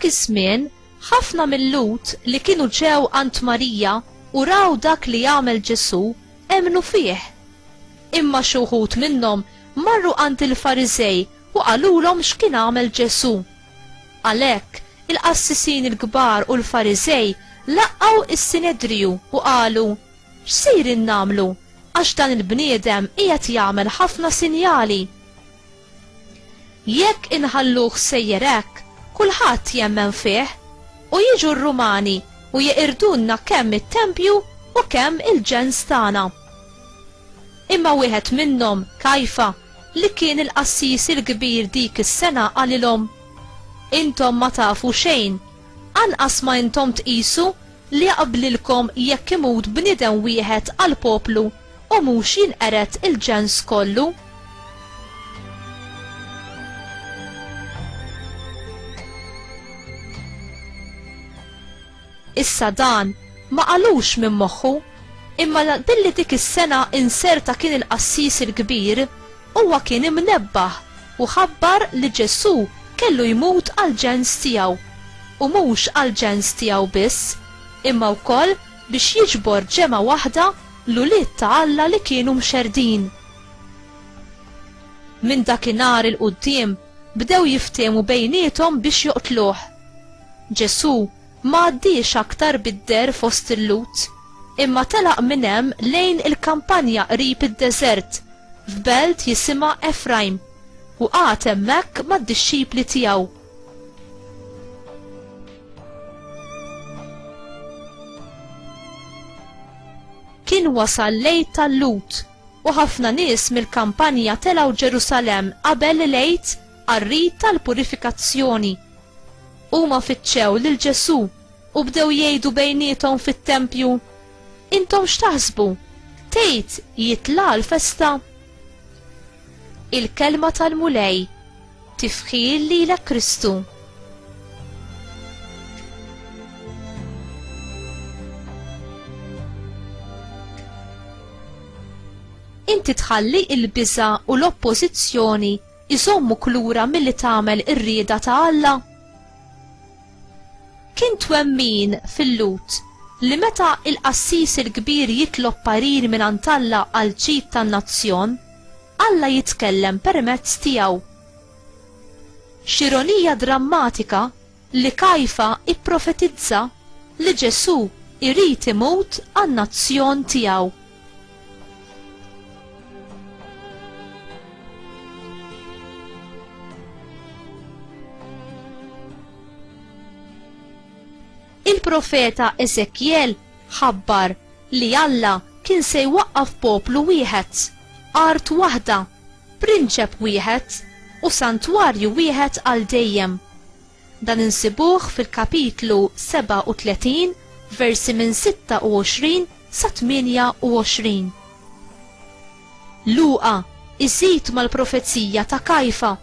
F'dak iż-żmien ħafna mill-Lut li kienu ġew għand Marija u raw dak li jagħmel Ġesu emnu fih. Imma xi wħud minnhom marru għand il-Fariżej u qalulhom x'kien għamel Ġesu. Għalhekk il-qassisin il-kbar u l-Fariżej laqgħu is-Sinedriju u qalu: x'sir innamlu għax dan il-bniedem qiegħed jagħmel ħafna sinjali. Jekk inħalluh sejjer hekk, kulħadd jemmen fih u jiġu r-Rumani u jeqirdunna kemm it-tempju u kemm il-ġens tagħna. Imma wieħed minnhom, Kajfa, li kien il-qassis il-kbir dik is-sena qalilhom: intom ma tafu xejn, anqas ma intom tqisu li jaqblilkom jekk imut bniedem wieħed għal poplu u mhux jinqered il-ġens kollu. Issa dan ma qalux minn moħħu, imma billi dik is-sena inserta kien il-qassis il-kbir, huwa kien imnebbaħ u ħabbar li Ġesu kellu jmut għal ġens tiegħu u mhux għal ġens tiegħu biss, imma wkoll biex jiġbor ġema waħda l-ulied ta' Alla li kienu mxerdin. Minn dakinhar il-qudiem bdew jiftehmu bejniethom biex joqtluh. Ġesu ma għaddiex aktar bid-der fost il-Lut, imma telaq minn hemm lejn il-kampanja qrib id-deżert f'belt jisimha Efraim u qagħad hemmhekk mad-dixxipli tiegħu. Kien wasal lejt tal-Lut u ħafna nies mill-kampanja telgħu Ġerusalemm qabel lejt għar-rit tal-purifikazzjoni. Huma fittxew lil Ġesu u bdew jgħidu bejniethom fit-tempju: intom x'taħsbu? Tgħid jitla' l-festa? Il-kelma tal-mulej tifħil lilek Kristu. Inti tħalli il-biża' u l-oppożizzjoni iżommu klura milli tagħmel ir-rieda ta' Alla? Kien twemmin fil-Lut li meta il-qassis il-kbir jitlob parir mingħand Alla għal ġid tan-nazzjon, Alla jitkellem permezz tiegħu. X'ironija drammatika li Kajfa ipprofetizza li Ġesu irid imut għan-nazzjon tiegħu. Il-profeta Eżekjel ħabbar li Alla kien se jwaqqaf poplu wieħed, art waħda, prinċep wieħed u santwarju wieħed għal dejjem. Dan insibuh fil-kapitlu 37 versi minn 26 sa 28. Luqa iżid mal-profezija ta' Kajfa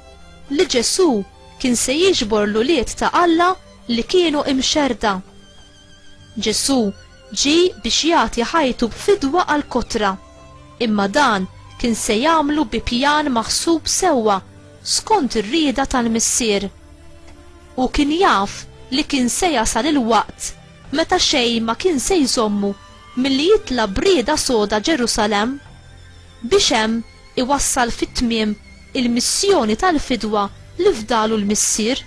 li Ġesu kien se jiġbor l-ulied ta' Alla li kienu imxerda. Ġesu ġi biex jagħti ħajtu b'fidwa għal kotra, imma dan kien se jagħmlu bi pjan maħsub sewwa skont ir-rieda tal-Missier. U kien jaf li kien se jasal il-waqt meta xejn ma kien se jżommu milli jitla brieda soda Ġerusalemm biex hemm iwassal fit-tmiem il-missjoni tal-fidwa li fdalu l-Missier.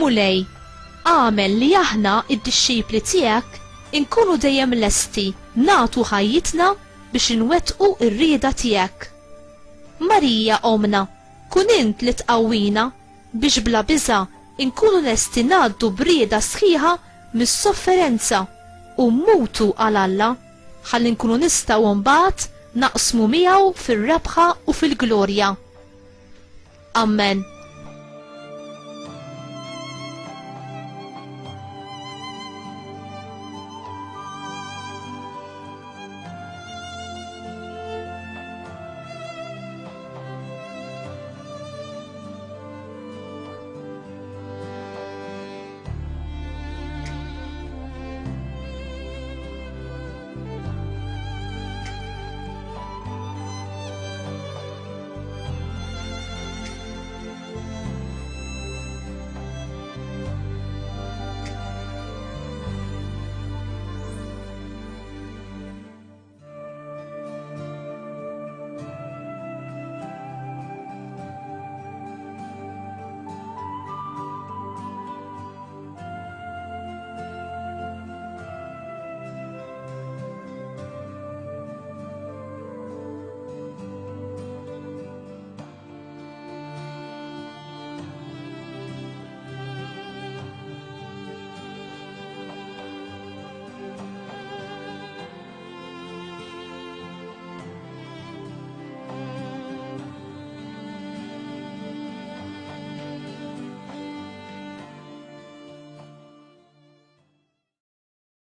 Mulej, għamel li aħna id-dixxipli tiegħek inkunu dejjem lesti nagħtu ħajjitna biex inwettqu r-rieda tiegħek. Marija omna, kun int li tqawwina biex bla biża' inkunu lesti ngħaddu brieda sħiħa mis-sofferenza u mmutu għal Alla ħalli nkunu nistgħu mbagħad naqsmu miegħu fir-rebħa u fil-glorja. Amen.